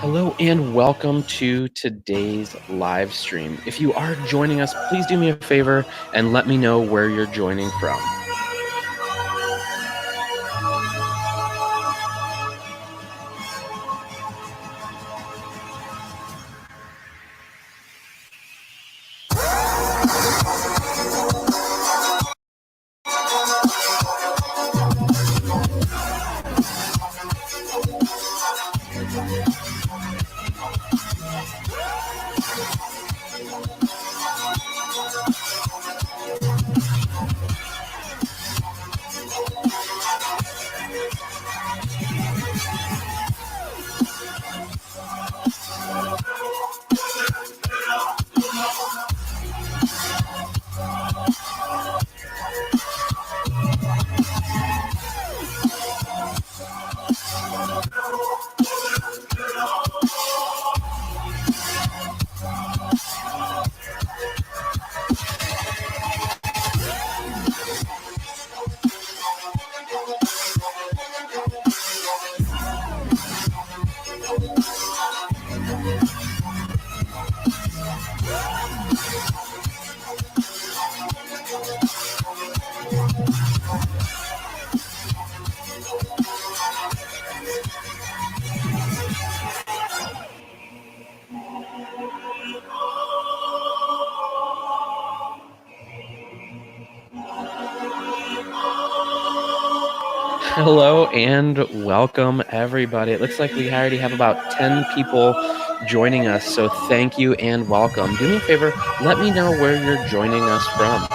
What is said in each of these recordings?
Hello and welcome to today's live stream. If you are joining us, please do me a favor and let me know where you're joining from. Hello and welcome, everybody. It looks like we already have about 10 people joining us, so thank you and welcome. Do me a favor, let me know where you're joining us from.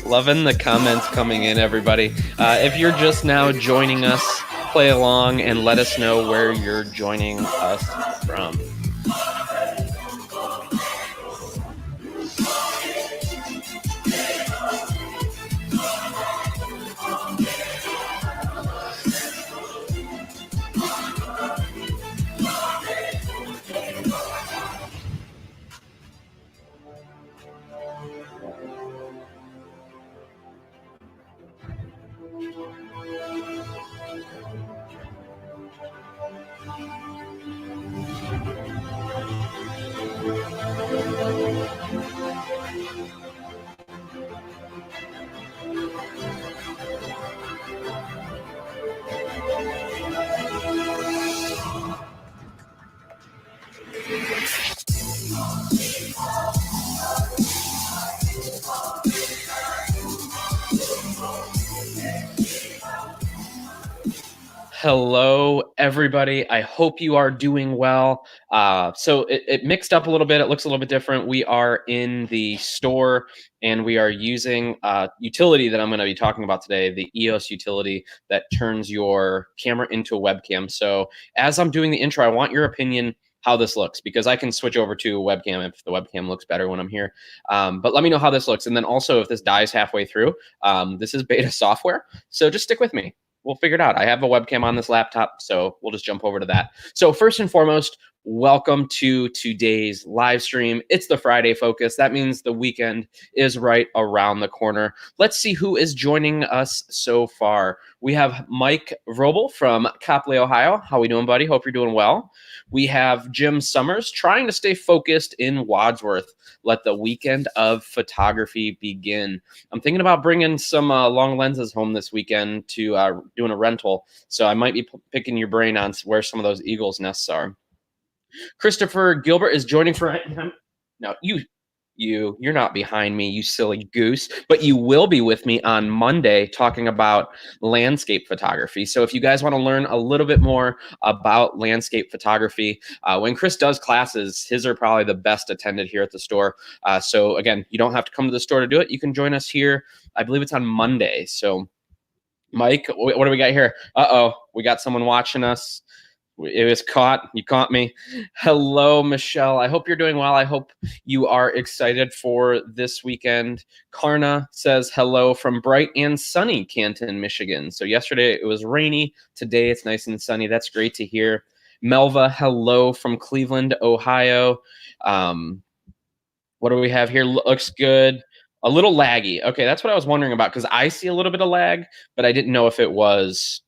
Loving the comments coming in, everybody. If you're just now joining us, play along and let us know where you're joining us from. Hello, everybody. I hope you are doing well. So it mixed up a little bit. It looks a little bit different. We are in the store and we are using utility that I'm going to be talking about today, the EOS utility that turns your camera into a webcam. So as I'm doing the intro, I want your opinion how this looks, because I can switch over to a webcam if the webcam looks better when I'm here. But let me know how this looks. And then also, if this dies halfway through, this is beta software. So just stick with me. We'll figure it out. I have a webcam on this laptop, so we'll just jump over to that. So first and foremost, welcome to today's live stream. It's the Friday focus. That means the weekend is right around the corner. Let's see who is joining us so far. We have Mike Vrobel from Copley, Ohio. How we doing, buddy? Hope you're doing well. We have Jim Summers trying to stay focused in Wadsworth. Let the weekend of photography begin. I'm thinking about bringing some long lenses home this weekend to doing a rental. So I might be picking your brain on where some of those eagles' nests are. Christopher Gilbert is joining for now. You're not behind me, you silly goose, but you will be with me on Monday talking about landscape photography. So if you guys want to learn a little bit more about landscape photography, when Chris does classes, his are probably the best attended here at the store. So again, you don't have to come to the store to do it. You can join us here. I believe it's on Monday. So Mike, what do we got here? Uh-oh, we got someone watching us. It was caught. You caught me. Hello, Michelle. I hope you're doing well. I hope you are excited for this weekend. Karna says hello from bright and sunny Canton, Michigan. So yesterday it was rainy. Today it's nice and sunny. That's great to hear. Melva, hello from Cleveland, Ohio. What do we have here? Looks good. A little laggy. Okay, that's what I was wondering about, because I see a little bit of lag, but I didn't know if it was,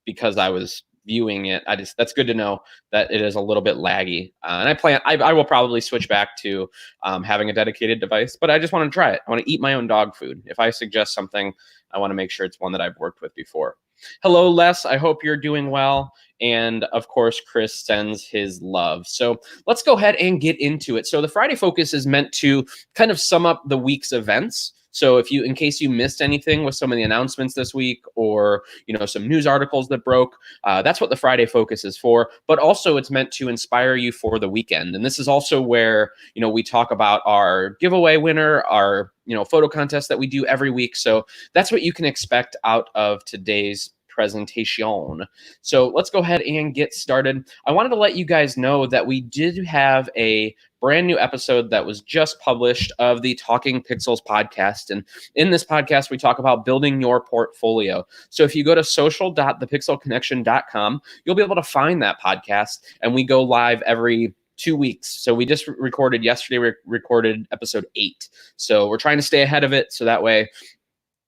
because I was viewing it. That's good to know that it is a little bit laggy. And I will probably switch back to having a dedicated device, but I just want to try it. I want to eat my own dog food. If I suggest something, I want to make sure it's one that I've worked with before. Hello, Les. I hope you're doing well. And of course, Chris sends his love. So let's go ahead and get into it. So the Friday Focus is meant to kind of sum up the week's events. So in case you missed anything with some of the announcements this week, or some news articles that broke, that's what the Friday Focus is for. But also it's meant to inspire you for the weekend. And this is also where we talk about our giveaway winner, our photo contest that we do every week. So that's what you can expect out of today's presentation. So let's go ahead and get started. I wanted to let you guys know that we did have a brand new episode that was just published of the Talking Pixels podcast. And in this podcast, we talk about building your portfolio. So if you go to social.thepixelconnection.com, you'll be able to find that podcast. And we go live every 2 weeks. So we just recorded yesterday, we recorded episode 8. So we're trying to stay ahead of it, so that way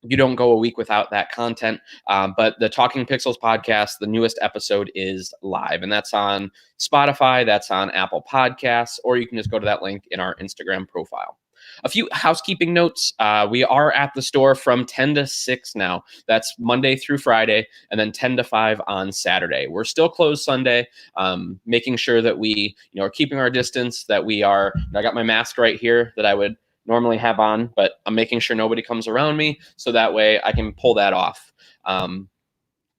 you don't go a week without that content. But the Talking Pixels podcast, the newest episode is live, and that's on Spotify, that's on Apple Podcasts, or you can just go to that link in our Instagram profile. A few housekeeping notes. We are at the store from 10 to 6 now. That's Monday through Friday, and then 10 to 5 on Saturday. We're still closed Sunday, making sure that we are keeping our distance, that we are, I got my mask right here that I would normally have on, but I'm making sure nobody comes around me, so that way I can pull that off.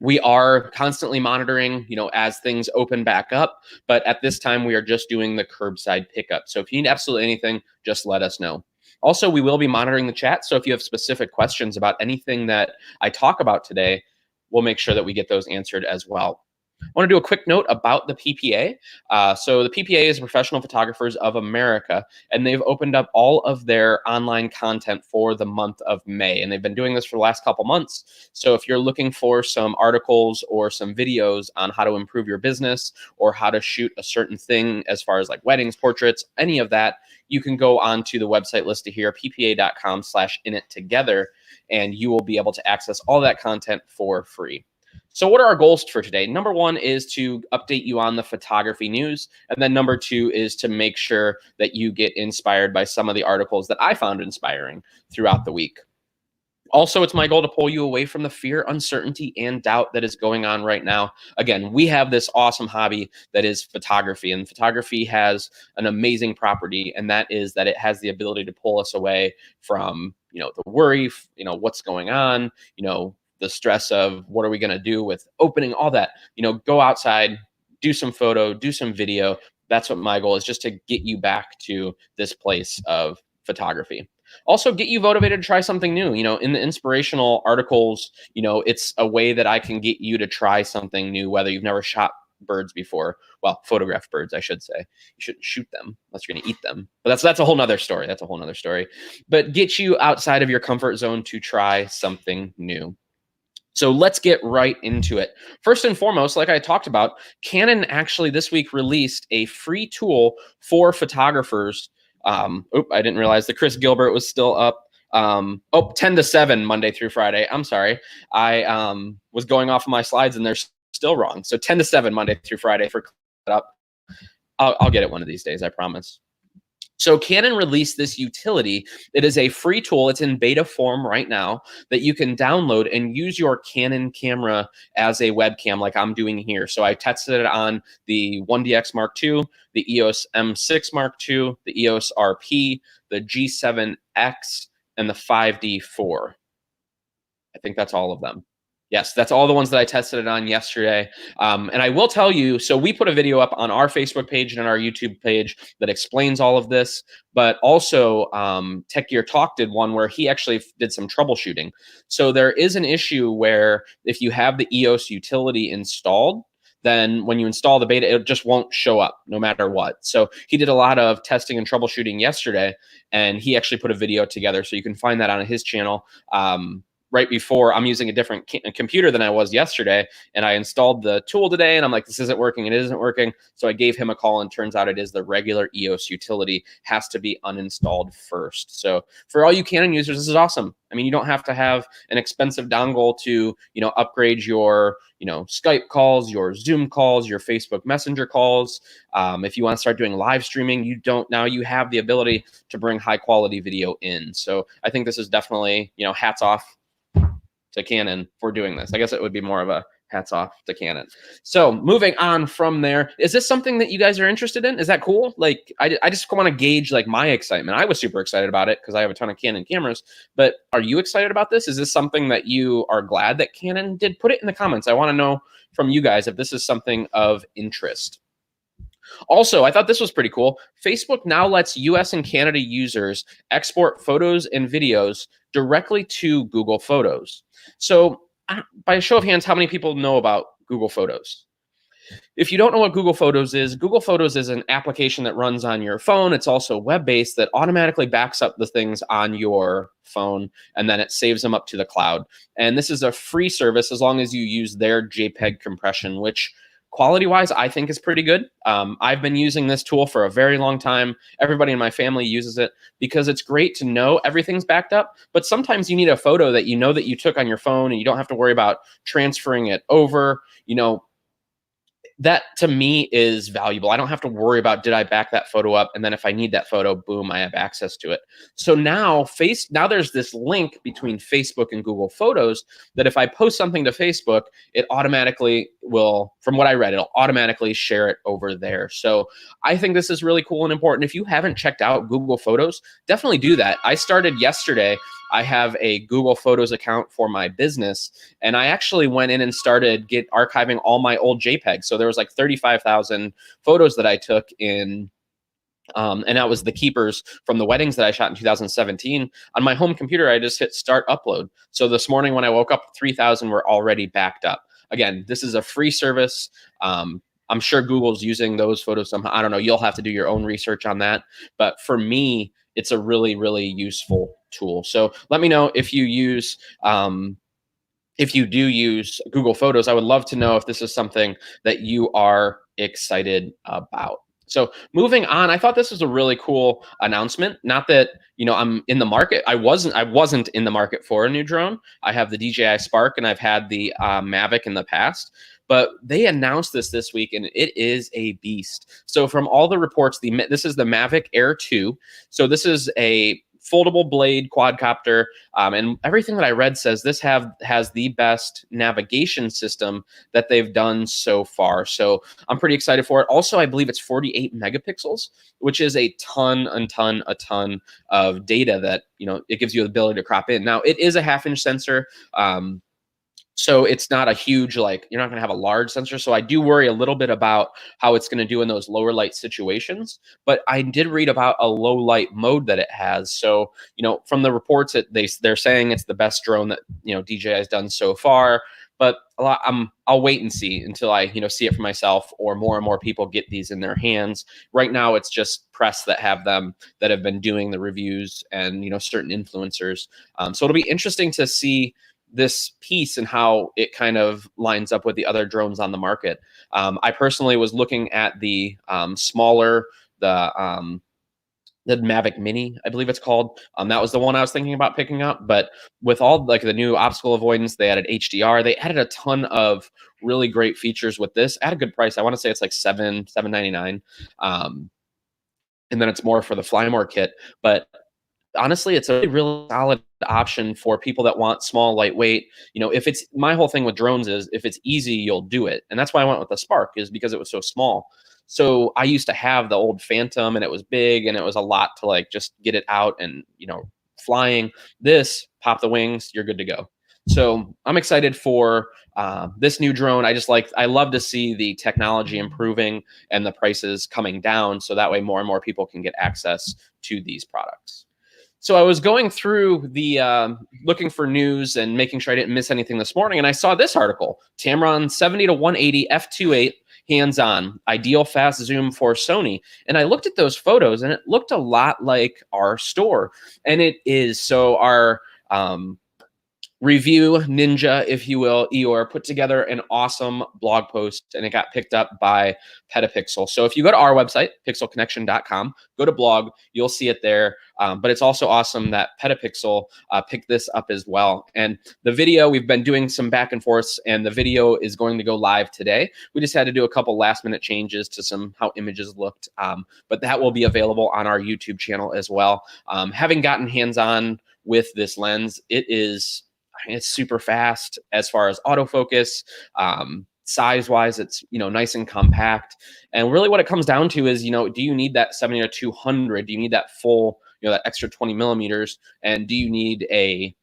We are constantly monitoring, as things open back up, but at this time we are just doing the curbside pickup. So if you need absolutely anything, just let us know. Also, we will be monitoring the chat, so if you have specific questions about anything that I talk about today, we'll make sure that we get those answered as well. I want to do a quick note about the PPA. So the PPA is Professional Photographers of America, and they've opened up all of their online content for the month of May, and they've been doing this for the last couple months. So if you're looking for some articles or some videos on how to improve your business or how to shoot a certain thing as far as like weddings, portraits, any of that, you can go onto the website listed here, ppa.com/inittogether, and you will be able to access all that content for free. So what are our goals for today? Number 1 is to update you on the photography news. And then number 2 is to make sure that you get inspired by some of the articles that I found inspiring throughout the week. Also, it's my goal to pull you away from the fear, uncertainty, and doubt that is going on right now. Again, we have this awesome hobby that is photography, and photography has an amazing property, and that is that it has the ability to pull us away from, the worry, what's going on, the stress of what are we going to do with opening all that, go outside, do some photo, do some video. That's what my goal is, just to get you back to this place of photography. Also get you motivated to try something new. In the inspirational articles, it's a way that I can get you to try something new, whether you've never shot birds before. Well, photograph birds, I should say. You shouldn't shoot them unless you're going to eat them. But that's a whole nother story. That's a whole nother story. But get you outside of your comfort zone to try something new. So let's get right into it. First and foremost, like I talked about, Canon actually this week released a free tool for photographers. I didn't realize that Chris Gilbert was still up. 10 to 7 Monday through Friday. I'm sorry. I was going off of my slides and they're still wrong. So 10 to 7 Monday through Friday for up. I'll get it one of these days, I promise. So Canon released this utility. It is a free tool. It's in beta form right now that you can download and use your Canon camera as a webcam like I'm doing here. So I tested it on the 1DX Mark II, the EOS M6 Mark II, the EOS RP, the G7X, and the 5D4. I think that's all of them. Yes, that's all the ones that I tested it on yesterday. And I will tell you, so we put a video up on our Facebook page and our YouTube page that explains all of this, but also Tech Gear Talk did one where he actually did some troubleshooting. So there is an issue where if you have the EOS utility installed, then when you install the beta, it just won't show up no matter what. So he did a lot of testing and troubleshooting yesterday, and he actually put a video together. So you can find that on his channel. Right before, I'm using a different computer than I was yesterday, and I installed the tool today, and I'm like, this isn't working, and it isn't working. So I gave him a call, and turns out it is the regular EOS utility has to be uninstalled first. So for all you Canon users, this is awesome. I mean, you don't have to have an expensive dongle to, upgrade your, Skype calls, your Zoom calls, your Facebook Messenger calls. If you want to start doing live streaming, now you have the ability to bring high quality video in. So I think this is definitely, hats off to Canon for doing this. I guess it would be more of a hats off to Canon. So moving on from there, is this something that you guys are interested in? Is that cool? Like, I just want to gauge like my excitement. I was super excited about it because I have a ton of Canon cameras, but are you excited about this? Is this something that you are glad that Canon did? Put it in the comments. I want to know from you guys if this is something of interest. Also, I thought this was pretty cool. Facebook now lets US and Canada users export photos and videos directly to Google Photos. So by a show of hands, how many people know about Google Photos? If you don't know what Google Photos is an application that runs on your phone. It's also web-based that automatically backs up the things on your phone, and then it saves them up to the cloud. And this is a free service as long as you use their JPEG compression, which quality-wise, I think is pretty good. I've been using this tool for a very long time. Everybody in my family uses it because it's great to know everything's backed up. But sometimes you need a photo that that you took on your phone, and you don't have to worry about transferring it over. That to me is valuable. I don't have to worry about, did I back that photo up? And then if I need that photo, boom, I have access to it. So now there's this link between Facebook and Google Photos that if I post something to Facebook, it automatically will, from what I read, it'll automatically share it over there. So I think this is really cool and important. If you haven't checked out Google Photos, definitely do that. I started yesterday. I have a Google Photos account for my business, and I actually went in and started archiving all my old JPEGs. So there was like 35,000 photos that I took in, and that was the keepers from the weddings that I shot in 2017. On my home computer, I just hit start upload. So this morning when I woke up, 3,000 were already backed up. Again, this is a free service. I'm sure Google's using those photos somehow. I don't know. You'll have to do your own research on that. But for me, it's a really, really useful tool. So let me know if you do use Google Photos. I would love to know if this is something that you are excited about. So moving on, I thought this was a really cool announcement. Not that, I'm in the market. I wasn't in the market for a new drone. I have the DJI Spark, and I've had the Mavic in the past. But they announced this week, and it is a beast. So from all the reports, this is the Mavic Air 2. So this is a foldable blade quadcopter, and everything that I read says this has the best navigation system that they've done so far. So I'm pretty excited for it. Also, I believe it's 48 megapixels, which is a ton of data that it gives you the ability to crop in. Now it is a 1/2 inch sensor. So it's not a huge, like, you're not gonna have a large sensor, so I do worry a little bit about how it's gonna do in those lower light situations, but I did read about a low light mode that it has, so, from the reports that they're saying it's the best drone that, DJI has done so far, but I'll wait and see until I, see it for myself, or more and more people get these in their hands. Right now, it's just press that have been doing the reviews, and, certain influencers. So it'll be interesting to see this piece and how it kind of lines up with the other drones on the market. I personally was looking at the smaller, the Mavic Mini, I believe it's called. That was the one I was thinking about picking up. But with all like the new obstacle avoidance, they added HDR. They added a ton of really great features with this at a good price. I want to say it's like $7.99, and then it's more for the Fly More kit. But honestly, it's a really solid option for people that want small, lightweight. If it's my whole thing with drones is if it's easy, you'll do it. And that's why I went with the Spark, is because it was so small. So I used to have the old Phantom, and it was big, and it was a lot to like just get it out and, flying. This, pop the wings, you're good to go. So I'm excited for this new drone. I love to see the technology improving and the prices coming down, so that way more and more people can get access to these products. So I was going through the looking for news and making sure I didn't miss anything this morning, and I saw this article: Tamron 70 to 180 f2.8 hands-on, ideal fast zoom for Sony. And I looked at those photos, and it looked a lot like our store, and it is. So our review ninja, if you will, Eeyore, put together an awesome blog post, and it got picked up by Petapixel. So if you go to our website, pixelconnection.com, go to blog, you'll see it there. But it's also awesome that Petapixel picked this up as well. And the video, we've been doing some back and forths, and the video is going to go live today. We just had to do a couple last minute changes to how images looked, but that will be available on our YouTube channel as well. Having gotten hands-on with this lens, it's super fast as far as autofocus. Size wise, it's nice and compact. And really what it comes down to is, do you need that 70 to 200? Do you need that full, that extra 20 millimeters? And do you need a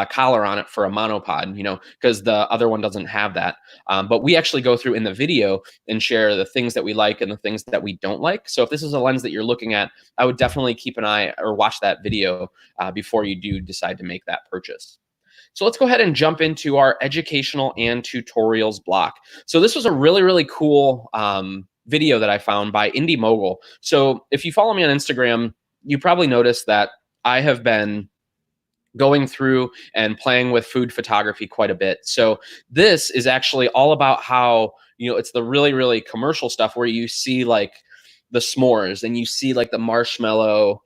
collar on it for a monopod, because the other one doesn't have that. But we actually go through in the video and share the things that we like and the things that we don't like. So if this is a lens that you're looking at, I would definitely keep an eye or watch that video before you do decide to make that purchase. So let's go ahead and jump into our educational and tutorials block. So this was a really, really cool video that I found by Indie Mogul. So if you follow me on Instagram, you probably noticed that I have been going through and playing with food photography quite a bit. So this is actually all about how, it's the really, really commercial stuff where you see like the s'mores and you see like the marshmallow,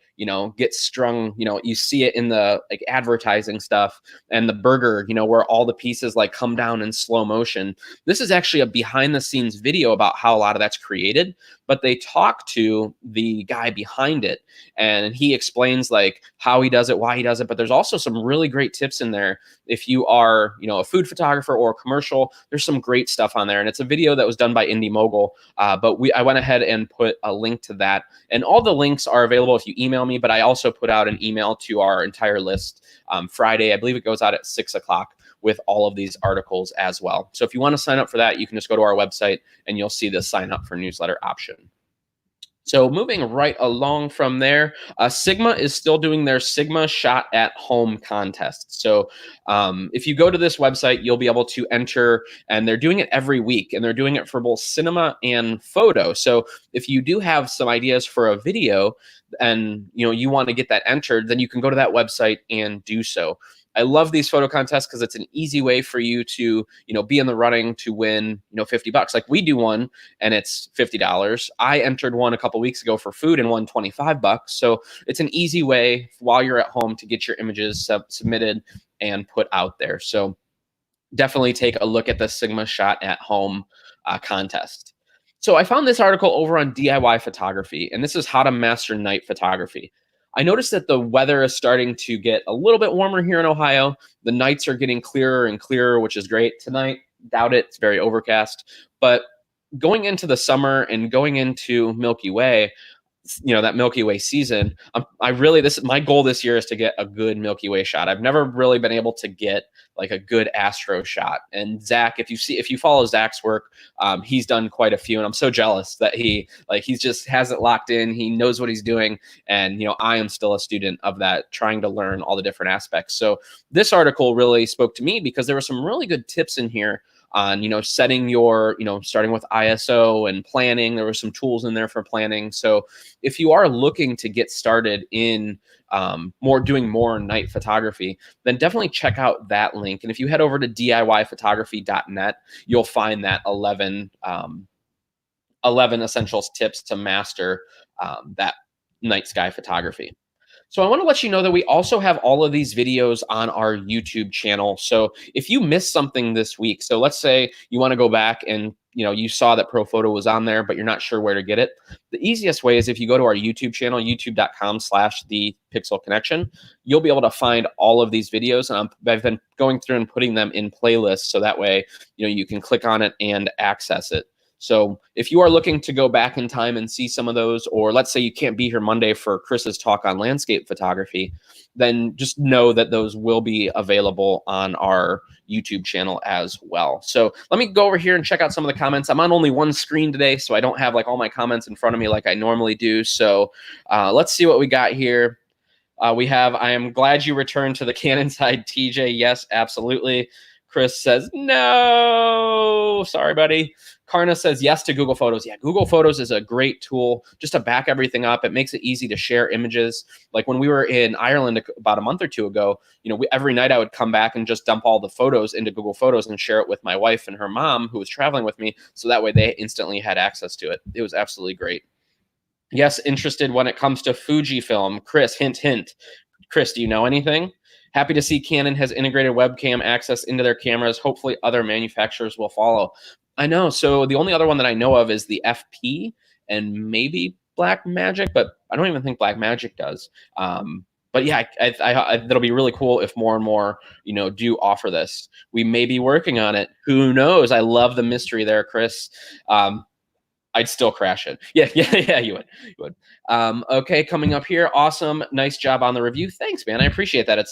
get strung, you see it in the like advertising stuff, and the burger, where all the pieces like come down in slow motion. This is actually a behind the scenes video about how a lot of that's created, but they talk to the guy behind it, and he explains like how he does it, why he does it. But there's also some really great tips in there. If you are, a food photographer or a commercial, there's some great stuff on there. And it's a video that was done by Indie Mogul. But I went ahead and put a link to that. And all the links are available if you email me, but I also put out an email to our entire list Friday. I believe it goes out at 6 o'clock with all of these articles as well. So if you want to sign up for that, you can just go to our website and you'll see the sign up for newsletter option. So moving right along from there, Sigma is still doing their Sigma Shot at Home contest. So if you go to this website, you'll be able to enter, and they're doing it every week, and they're doing it for both cinema and photo. So if you do have some ideas for a video and you want to get that entered, then you can go to that website and do so. I love these photo contests because it's an easy way for you to, be in the running to win, $50. Like we do one and it's $50. I entered one a couple weeks ago for food and won $25. So it's an easy way while you're at home to get your images submitted and put out there. So definitely take a look at the Sigma Shot at Home contest. So I found this article over on DIY Photography, and this is how to master night photography. I noticed that the weather is starting to get a little bit warmer here in Ohio. The nights are getting clearer and clearer, which is great. Tonight, doubt it. It's very overcast. But going into the summer and going into Milky Way, that Milky Way season. I really this my goal this year is to get a good Milky Way shot. I've never really been able to get like a good astro shot. And Zach, if you follow Zach's work, he's done quite a few, and I'm so jealous that he just has it locked in. He knows what he's doing, and I am still a student of that, trying to learn all the different aspects. So this article really spoke to me because there were some really good tips in here on setting your starting with ISO and planning. There were some tools in there for planning. So if you are looking to get started in doing more night photography, then definitely check out that link. And if you head over to DIYphotography.net, you'll find that 11 essentials tips to master that night sky photography. So I want to let you know that we also have all of these videos on our YouTube channel. So if you missed something this week, so let's say you want to go back and you saw that Profoto was on there, but you're not sure where to get it. The easiest way is if you go to our YouTube channel, youtube.com/the Pixel Connection, you'll be able to find all of these videos. And I've been going through and putting them in playlists, so that way you can click on it and access it. So if you are looking to go back in time and see some of those, or let's say you can't be here Monday for Chris's talk on landscape photography, then just know that those will be available on our YouTube channel as well. So let me go over here and check out some of the comments. I'm on only one screen today, so I don't have like all my comments in front of me like I normally do. So let's see what we got here. We have, I am glad you returned to the Canon side, TJ. Yes, absolutely. Chris says, no, sorry, buddy. Karna says yes to Google Photos. Yeah, Google Photos is a great tool just to back everything up. It makes it easy to share images. Like when we were in Ireland about a month or two ago, every night I would come back and just dump all the photos into Google Photos and share it with my wife and her mom, who was traveling with me. So that way they instantly had access to it. It was absolutely great. Yes, interested when it comes to Fujifilm. Chris, hint, hint. Chris, do you know anything? Happy to see Canon has integrated webcam access into their cameras. Hopefully other manufacturers will follow. I know. So the only other one that I know of is the FP and maybe Blackmagic, but I don't even think Blackmagic does. But yeah, that'll be really cool if more and more, do offer this. We may be working on it. Who knows? I love the mystery there, Chris. I'd still crash it. Yeah, you would. Okay, coming up here. Awesome. Nice job on the review. Thanks, man. I appreciate that.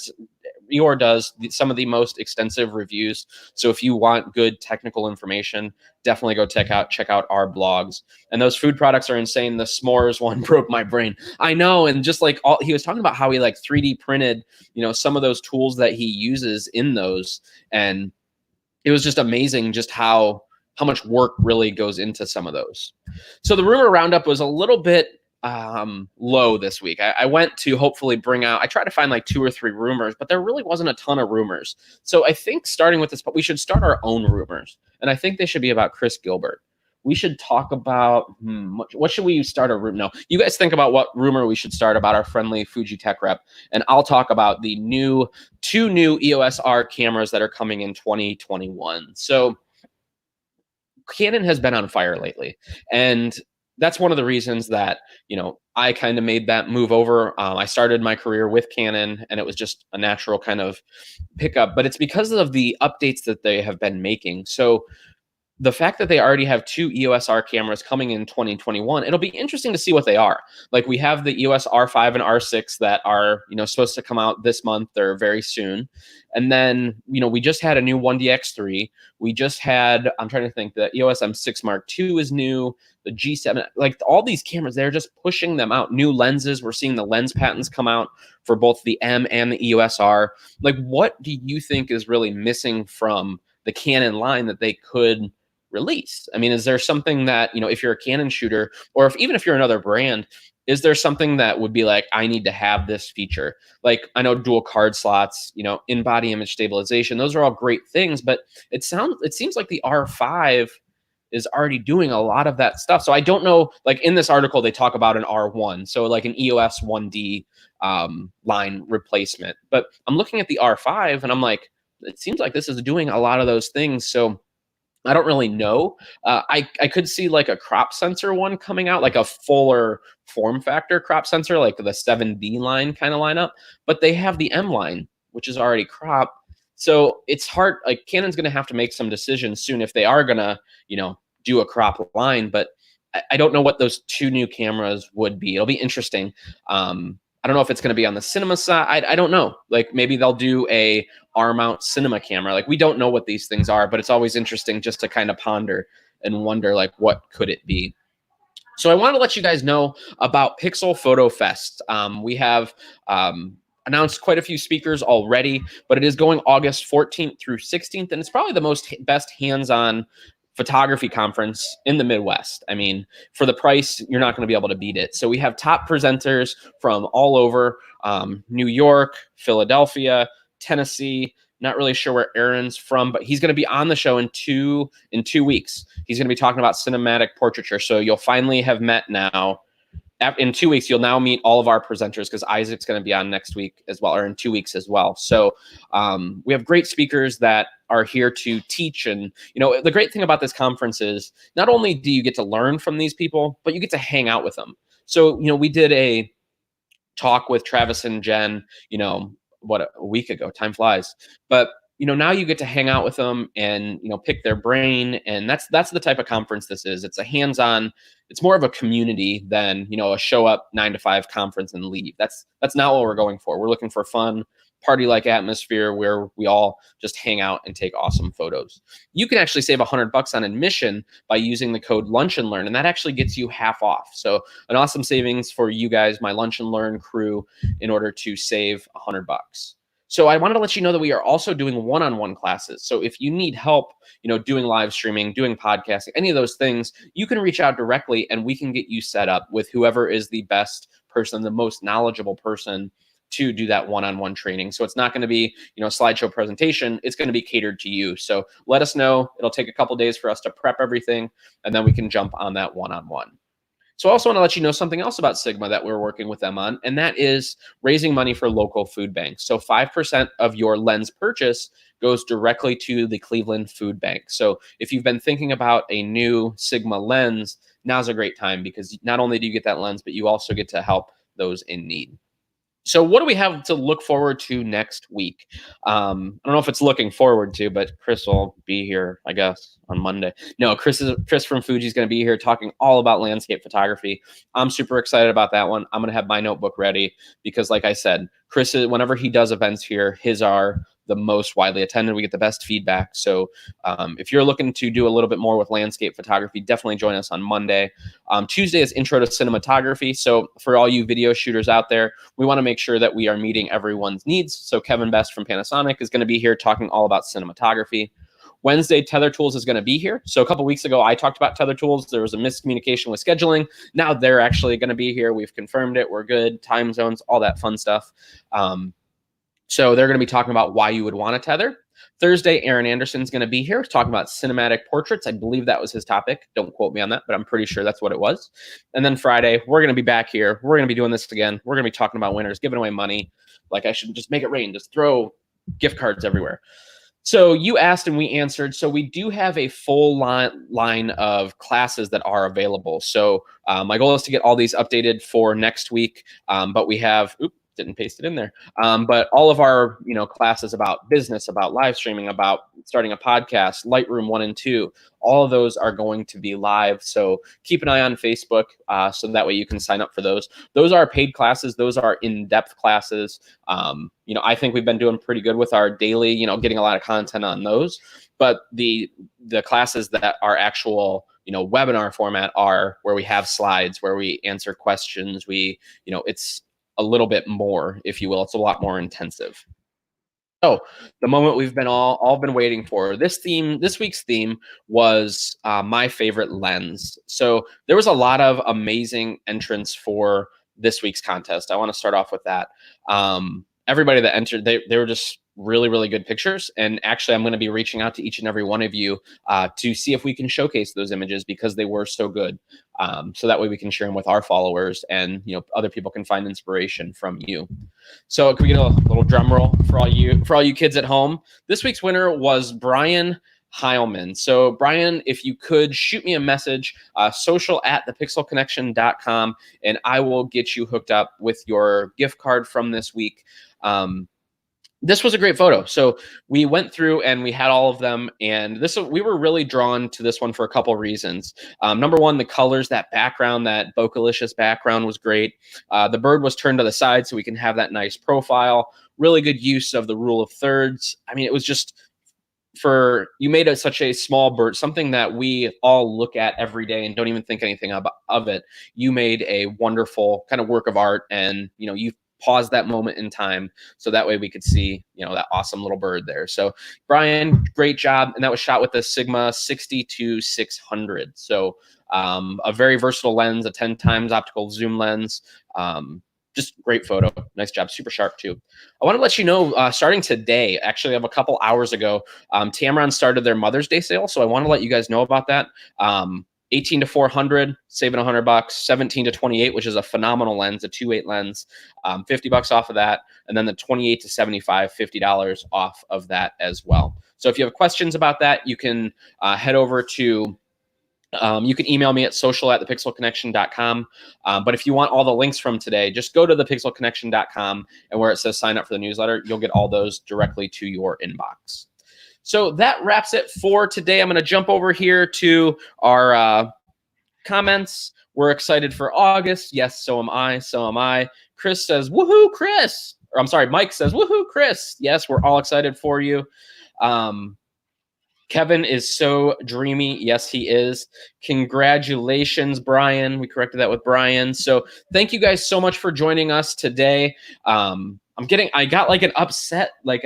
Eeyore does some of the most extensive reviews. So if you want good technical information, definitely go check out our blogs. And those food products are insane. The s'mores one broke my brain. I know. And just like he was talking about how he like 3D printed, some of those tools that he uses in those. And it was just amazing just how much work really goes into some of those. So the rumor roundup was a little bit low this week. I went to hopefully bring out, I tried to find like 2 or 3 rumors, but there really wasn't a ton of rumors. So I think starting with this, but we should start our own rumors. And I think they should be about Chris Gilbert. We should talk about, what should we start a rumor? No, you guys think about what rumor we should start about our friendly Fuji Tech rep. And I'll talk about the 2 new EOS R cameras that are coming in 2021. So Canon has been on fire lately. And that's one of the reasons that, I kind of made that move over. I started my career with Canon, and it was just a natural kind of pickup. But it's because of the updates that they have been making. So the fact that they already have 2 EOS R cameras coming in 2021, it'll be interesting to see what they are. Like we have the EOS R5 and R6 that are, supposed to come out this month or very soon. And then, we just had a new 1DX3. We just had, I'm trying to think, the EOS M6 Mark II is new, the G7, like all these cameras, they're just pushing them out. New lenses, we're seeing the lens patents come out for both the M and the EOS R. Like what do you think is really missing from the Canon line that they could release? I mean, is there something that, if you're a Canon shooter, or even if you're another brand, is there something that would be like, I need to have this feature? Like I know dual card slots, in-body image stabilization, those are all great things, but it seems like the R5 is already doing a lot of that stuff. So I don't know, like in this article, they talk about an R1, so like an EOS 1D line replacement. But I'm looking at the R5 and I'm like, it seems like this is doing a lot of those things. So I don't really know. I could see like a crop sensor one coming out, like a fuller form factor crop sensor, like the 7B line kind of lineup. But they have the M line, which is already crop. So it's hard. Like Canon's going to have to make some decisions soon if they are going to, do a crop line. But I don't know what those two new cameras would be. It'll be interesting. I don't know if it's going to be on the cinema side. I don't know. Like maybe they'll do a R mount cinema camera. Like we don't know what these things are, but it's always interesting just to kind of ponder and wonder like what could it be. So I want to let you guys know about Pixel Photo Fest. We have announced quite a few speakers already, but it is going August 14th through 16th, and it's probably the best hands-on photography conference in the Midwest. I mean, for the price, you're not going to be able to beat it. So we have top presenters from all over New York, Philadelphia, Tennessee. Not really sure where Aaron's from, but he's going to be on the show in 2 weeks. He's going to be talking about cinematic portraiture. So you'll finally have met now. In 2 weeks, you'll now meet all of our presenters because Isaac's going to be on next week as well, or in 2 weeks as well. So we have great speakers that are here to teach. And, the great thing about this conference is not only do you get to learn from these people, but you get to hang out with them. So, we did a talk with Travis and Jen, a week ago. Time flies. But now you get to hang out with them and pick their brain, and that's the type of conference this is. It's a hands-on. It's more of a community than a show up 9 to 5 conference and leave. That's not what we're going for. We're looking for fun, party-like atmosphere where we all just hang out and take awesome photos. You can actually save $100 on admission by using the code Lunch and Learn, and that actually gets you half off. So an awesome savings for you guys, my Lunch and Learn crew, in order to save $100. So I wanted to let you know that we are also doing one-on-one classes. So if you need help, doing live streaming, doing podcasting, any of those things, you can reach out directly and we can get you set up with whoever is the best person, the most knowledgeable person to do that one-on-one training. So it's not going to be, a slideshow presentation. It's going to be catered to you. So let us know. It'll take a couple days for us to prep everything, and then we can jump on that one-on-one. So I also want to let you know something else about Sigma that we're working with them on, and that is raising money for local food banks. So 5% of your lens purchase goes directly to the Cleveland Food Bank. So if you've been thinking about a new Sigma lens, now's a great time because not only do you get that lens, but you also get to help those in need. So what do we have to look forward to next week? I don't know if it's looking forward to, but Chris will be here, I guess, on Monday. No, Chris from Fuji is going to be here talking all about landscape photography. I'm super excited about that one. I'm going to have my notebook ready because, like I said, Chris, whenever he does events here, his are the most widely attended. We get the best feedback. So if you're looking to do a little bit more with landscape photography, definitely join us on Monday. Tuesday is Intro to Cinematography. So for all you video shooters out there, we want to make sure that we are meeting everyone's needs. So Kevin Best from Panasonic is going to be here talking all about cinematography. Wednesday, Tether Tools is going to be here. So a couple weeks ago, I talked about Tether Tools. There was a miscommunication with scheduling. Now they're actually going to be here. We've confirmed it. We're good. Time zones, all that fun stuff. So they're going to be talking about why you would want a tether. Thursday, Aaron Anderson's going to be here talking about cinematic portraits. I believe that was his topic. Don't quote me on that, but I'm pretty sure that's what it was. And then Friday, we're going to be back here. We're going to be doing this again. We're going to be talking about winners, giving away money. Like I should just make it rain, just throw gift cards everywhere. So you asked and we answered. So we do have a full line of classes that are available. So my goal is to get all these updated for next week. But we have, didn't paste it in there. But all of our, classes about business, about live streaming, about starting a podcast, Lightroom 1 and 2, all of those are going to be live. So keep an eye on Facebook so that way you can sign up for those. Those are paid classes. Those are in-depth classes. I think we've been doing pretty good with our daily, getting a lot of content on those. But the classes that are actual, webinar format are where we have slides, where we answer questions. It's a little bit more, if you will. It's a lot more intensive. So the moment we've been all been waiting for. This week's theme was my favorite lens. So there was a lot of amazing entrants for this week's contest. I want to start off with that. Everybody that entered, they were just really, really good pictures. And actually, I'm going to be reaching out to each and every one of you to see if we can showcase those images because they were so good. So that way we can share them with our followers and, other people can find inspiration from you. So can we get a little drum roll for all you kids at home? This week's winner was Brian Heilman. So Brian, if you could shoot me a message, social@thepixelconnection.com, and I will get you hooked up with your gift card from this week. This was a great photo. So we went through and we had all of them, and this we were really drawn to this one for a couple reasons. Number one, the colors, that background, that bocalicious background was great. The bird was turned to the side so we can have that nice profile. Really good use of the rule of thirds. I mean, it was just for you made it such a small bird, something that we all look at every day and don't even think anything of it. You made a wonderful kind of work of art, and you paused that moment in time so that way we could see that awesome little bird there. So Brian, great job. And that was shot with the Sigma 60-600. So a very versatile lens, a 10 times optical zoom lens. Just great photo. Nice job. Super sharp too. I want to let you know, starting today, actually, of a couple hours ago, Tamron started their Mother's Day sale. So I want to let you guys know about that. 18 to 400, saving $100. 17 to 28, which is a phenomenal lens, a 2.8 lens, $50 off of that. And then the 28 to 75, $50 off of that as well. So if you have questions about that, you can head over to you can email me at social@thepixelconnection.com. But if you want all the links from today, just go to thepixelconnection.com, and where it says sign up for the newsletter, you'll get all those directly to your inbox. So that wraps it for today. I'm going to jump over here to our comments. We're excited for August. Yes, so am I. So am I. Chris says, woohoo, Chris. Or I'm sorry, Mike says, woohoo, Chris. Yes, we're all excited for you. Kevin is so dreamy. Yes, he is. Congratulations, Brian. We corrected that with Brian. So thank you guys so much for joining us today. I got like a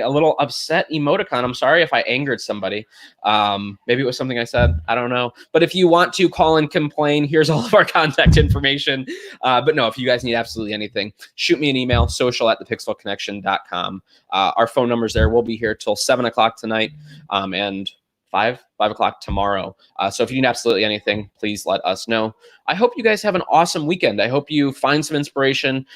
little upset emoticon. I'm sorry if I angered somebody. Maybe it was something I said. I don't know. But if you want to call and complain, here's all of our contact information. But no, if you guys need absolutely anything, shoot me an email, social@thepixelconnection.com. Our phone number's there. We'll be here till 7 o'clock tonight. And 5 o'clock tomorrow. So if you need absolutely anything, please let us know. I hope you guys have an awesome weekend. I hope you find some inspiration.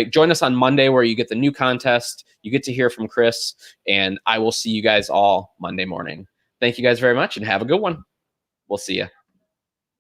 Join us on Monday, where you get the new contest. You get to hear from Chris, and I will see you guys all Monday morning. Thank you guys very much, and have a good one. We'll see you.